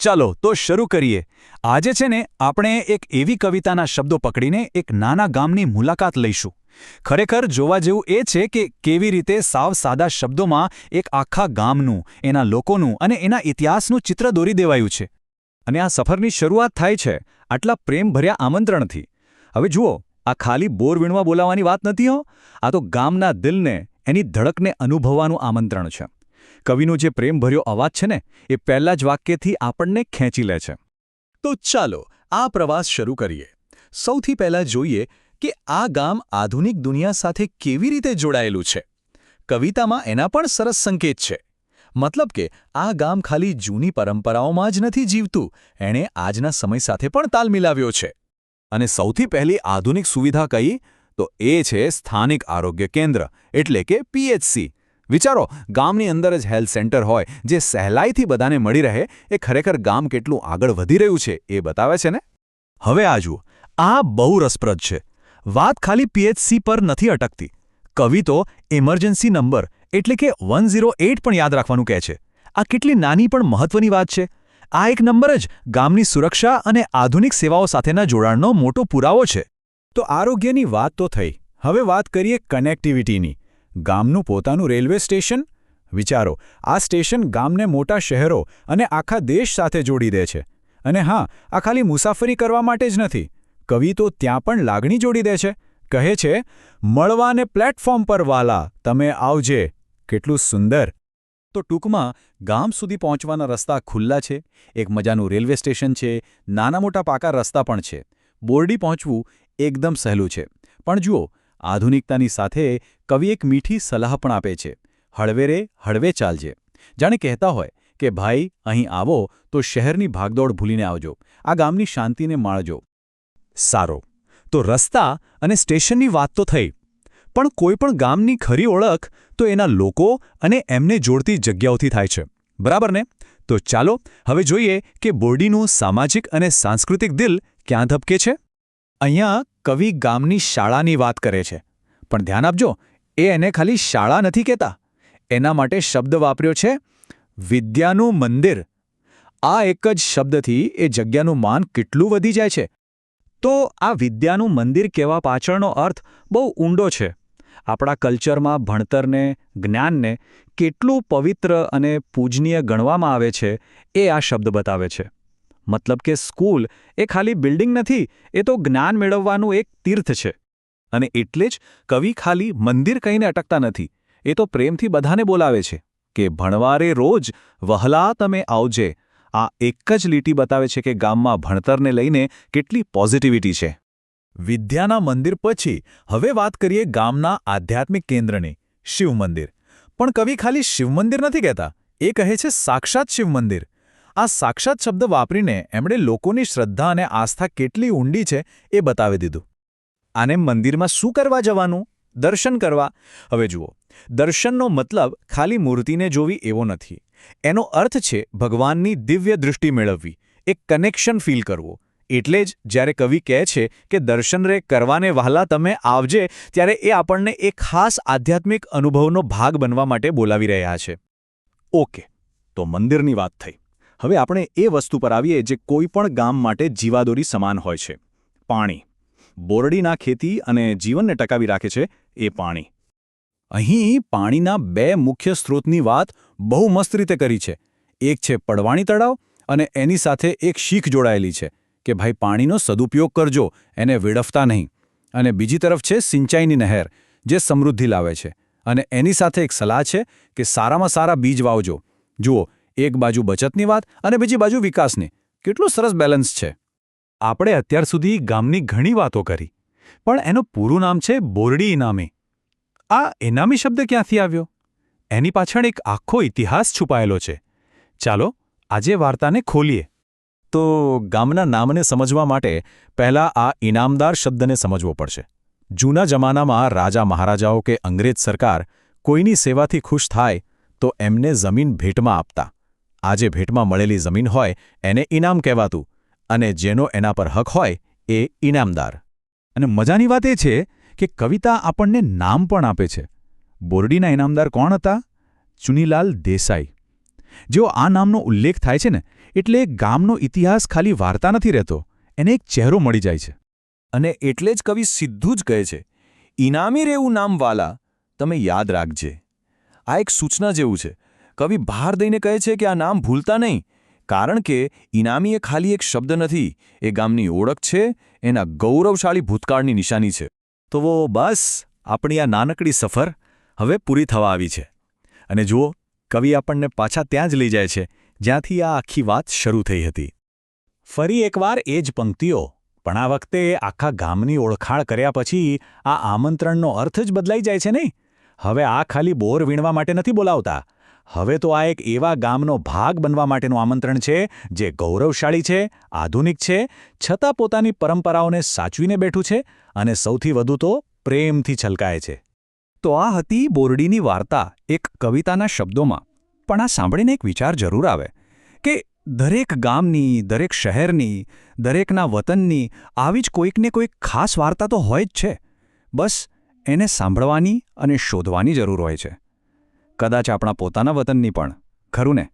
ચાલો તો શરૂ કરીએ. આજે છે ને આપણે એક એવી કવિતાના શબ્દો પકડીને એક નાના ગામની મુલાકાત લઈશું. ખરેખર જોવા જેવું એ છે કે કેવી રીતે સાવ સાદા શબ્દોમાં એક આખા ગામનું, એના લોકોનું અને એના ઇતિહાસનું ચિત્ર દોરી દેવાયું છે. અને આ સફરની શરૂઆત થાય છે આટલા પ્રેમભર્યા આમંત્રણથી. હવે જુઓ, આ ખાલી બોર વીણવા બોલાવવાની વાત નથી હો. આ તો ગામના દિલને, એની ધડકને અનુભવવાનું આમંત્રણ છે. કવિનો જે પ્રેમભર્યો અવાજ છે ને, એ પહેલા જ વાક્યથી આપણને ખેંચી લે છે. તો ચાલો આ પ્રવાસ શરૂ કરીએ. સૌથી પહેલાં જોઈએ કે આ ગામ આધુનિક દુનિયા સાથે કેવી રીતે જોડાયેલું છે. કવિતામાં એના પણ સરસ સંકેત છે. મતલબ કે આ ગામ ખાલી જૂની પરંપરાઓમાં જ નથી જીવતું, એણે આજના સમય સાથે પણ તાલ મિલાવ્યો છે. અને સૌથી પહેલી આધુનિક સુવિધા કઈ? તો એ છે સ્થાનિક આરોગ્ય કેન્દ્ર, એટલે કે PHC. વિચારો, ગામની અંદર જ હેલ્થ સેન્ટર હોય જે સહેલાઈથી બધાને મળી રહે, એ ખરેખર ગામ કેટલું આગળ વધી રહ્યું છે એ બતાવે છે ને. હવે આ જુઓ, આ બહુ રસપ્રદ છે. વાત ખાલી PHC પર નથી અટકતી. કવિ તો ઇમરજન્સી નંબર એટલે કે 108 પણ યાદ રાખવાનું કહે છે. આ કેટલી નાની પણ મહત્વની વાત છે. આ એક નંબર જ ગામની સુરક્ષા અને આધુનિક સેવાઓ સાથેના જોડાણનો મોટો પુરાવો છે. તો આરોગ્યની વાત તો થઈ. હવે વાત કરીએ કનેક્ટિવિટીની. ગામનું પોતાનું રેલવે સ્ટેશન. વિચારો, આ સ્ટેશન ગામને મોટા શહેરો અને આખા દેશ સાથે જોડી દે છે. અને હા, આ ખાલી મુસાફરી કરવા માટે જ નથી. કવિ તો ત્યાં પણ લાગણી જોડી દે છે. કહે છે, મળવાને પ્લેટફોર્મ પર વાલા, તમે આવજે. કેટલું સુંદર! તો ટૂંકમાં ગામ સુધી પહોંચવાના રસ્તા ખુલ્લા છે. એક મજાનું રેલવે સ્ટેશન છે, નાના મોટા પાકા રસ્તા પણ છે. બોરડી પહોંચવું એકદમ સહેલું છે. પણ જુઓ, આધુનિકતાની સાથે કવિ એક મીઠી સલાહ પણ આપે છે. હળવે રે હળવે ચાલજે. જાણે કહેતા હોય કે ભાઈ, અહીં આવો તો શહેરની ભાગદોડ ભૂલીને આવજો, આ ગામની શાંતિને માણજો. સારો, તો રસ્તા અને સ્ટેશનની વાત તો થઈ. પણ કોઈ પણ ગામની ખરી ઓળખ તો એના લોકો અને એમને જોડતી જગ્યાઓથી થાય છે, બરાબર ને? તો ચાલો હવે જોઈએ કે બોરડીનું સામાજિક અને સાંસ્કૃતિક દિલ ક્યાં ધબકે છે. અહીંયા કવિ ગામની શાળાની વાત કરે છે. પણ ધ્યાન આપજો, એને ખાલી શાળા નથી કહેતા. એના માટે શબ્દ વાપર્યો છે વિદ્યાનું મંદિર. આ એક જ શબ્દથી એ જગ્યાનું માન કેટલું વધી જાય છે. તો આ વિદ્યાનું મંદિર કહેવા પાછળનો અર્થ બહુ ઊંડો છે. આપણા કલ્ચરમાં ભણતરને, જ્ઞાનને કેટલું પવિત્ર અને પૂજનીય ગણવામાં આવે છે, એ આ શબ્દ બતાવે છે. મતલબ કે સ્કૂલ એ ખાલી બિલ્ડિંગ નથી, એ તો જ્ઞાન મેળવવાનું એક તીર્થ છે. અને એટલે જ કવિ ખાલી મંદિર કહીને અટકતા નથી. એ તો પ્રેમથી બધાને બોલાવે છે કે ભણવારે રોજ વહલા તમે આવજે. આ એક જ લીટી બતાવે છે કે ગામમાં ભણતરને લઈને કેટલી પોઝિટિવિટી છે. વિદ્યાના મંદિર પછી હવે વાત કરીએ ગામના આધ્યાત્મિક કેન્દ્રની, શિવ મંદિર. પણ કવિ ખાલી શિવ મંદિર નથી કહેતા, એ કહે છે સાક્ષાત શિવ મંદિર. આ સાક્ષાત શબ્દ વાપરીને એમણે લોકોની શ્રદ્ધા અને આસ્થા કેટલી ઊંડી છે એ બતાવી દીધું. આને મંદિરમાં શું કરવા જવાનું? દર્શન કરવા. હવે જુઓ, દર્શનનો મતલબ ખાલી મૂર્તિને જોવી એવો નથી. એનો અર્થ છે ભગવાનની દિવ્ય દૃષ્ટિ મેળવવી, એક કનેક્શન ફીલ કરવું. એટલે જ જ્યારે કવિ કહે છે કે દર્શન રે કરવાને વહાલા તમે આવજે, ત્યારે એ આપણને એક ખાસ આધ્યાત્મિક અનુભવનો ભાગ બનવા માટે બોલાવી રહ્યા છે. ઓકે, તો મંદિરની વાત થઈ. હવે આપણે એ વસ્તુ પર આવીએ જે કોઈ પણ ગામ માટે જીવાદોરી સમાન હોય છે, પાણી. બોરડીના ખેતી અને જીવનને ટકાવી રાખે છે એ પાણી. અહીં પાણીના બે મુખ્ય સ્ત્રોતની વાત બહુ મસ્ત રીતે કરી છે. એક છે પડવાણી તળાવ અને એની સાથે એક શીખ જોડાયેલી છે કે ભાઈ પાણીનો સદુપયોગ કરજો, એને વેડફતા નહીં. અને બીજી તરફ છે સિંચાઈની નહેર, જે સમૃદ્ધિ લાવે છે. અને એની સાથે એક સલાહ છે કે સારામાં સારા બીજ વાવજો. જુઓ, એક બાજુ બચતની વાત અને બીજી બાજુ વિકાસની. કેટલું સરસ બેલેન્સ છે. આપણે અત્યાર સુધી ગામની ઘણી વાતો કરી, પણ એનું પૂરું નામ છે બોરડી ઇનામી. આ ઇનામી શબ્દ ક્યાંથી આવ્યો? એની પાછળ એક આખો ઇતિહાસ છુપાયેલો છે. ચાલો આજે વાર્તાને ખોલીએ. તો ગામના નામને સમજવા માટે પહેલાં આ ઇનામદાર શબ્દને સમજવો પડશે. જૂના જમાનામાં રાજા મહારાજાઓ કે અંગ્રેજ સરકાર કોઈની સેવાથી ખુશ થાય તો એમને જમીન ભેટમાં આપતા. આજે ભેટમાં મળેલી જમીન હોય એને ઇનામ કહેવાતું, અને જેનો એના પર હક હોય એ ઇનામદાર. અને મજાની વાત એ છે કે કવિતા આપણને નામ પણ આપે છે. બોરડીના ઇનામદાર કોણ હતા? ચુનીલાલ દેસાઈ. જેઓ આ નામનો ઉલ્લેખ થાય છે ને, એટલે ગામનો ઇતિહાસ ખાલી વાર્તા નથી રહેતો, એને એક ચહેરો મળી જાય છે. અને એટલે જ કવિ સીધું જ કહે છે, ઇનામી રેવું નામ વાલા, તમે યાદ રાખજે. આ એક સૂચના જેવું છે. કવિ બહાર દઈને કહે છે કે આ નામ ભૂલતા નહીં, કારણ કે ઇનામી એ ખાલી એક શબ્દ નથી, એ ગામની ઓળખ છે, એના ગૌરવશાળી ભૂતકાળની નિશાની છે. તો બસ આપણી આ નાનકડી સફર હવે પૂરી થવા આવી છે. અને જુઓ, કવિ આપણને પાછા ત્યાં જ લઈ જાય છે જ્યાંથી આ આખી વાત શરૂ થઈ હતી. ફરી એકવાર એ જ પંક્તિઓ, પણ આ વખતે આખા ગામની ઓળખાણ કર્યા પછી આ આમંત્રણનો અર્થ જ બદલાઈ જાય છે નહીં. હવે આ ખાલી બોર વીણવા માટે નથી બોલાવતા. હવે તો આ એક એવા ગામનો ભાગ બનવા માટેનું આમંત્રણ છે જે ગૌરવશાળી છે, આધુનિક છે, છતાં પોતાની પરંપરાઓને સાચવીને બેઠું છે અને સૌથી વધુ તો પ્રેમથી છલકાય છે. તો આ હતી બોરડીની વાર્તા એક કવિતાના શબ્દોમાં. પણ આ સાંભળીને એક વિચાર જરૂર આવે કે દરેક ગામની, દરેક શહેરની, દરેકના વતનની આવી જ કોઈકને કોઈક ખાસ વાર્તા તો હોય જ છે. બસ એને સાંભળવાની અને શોધવાની જરૂર હોય છે. કદાચ આપણા પોતાના વતનની પણ, ખરું ને?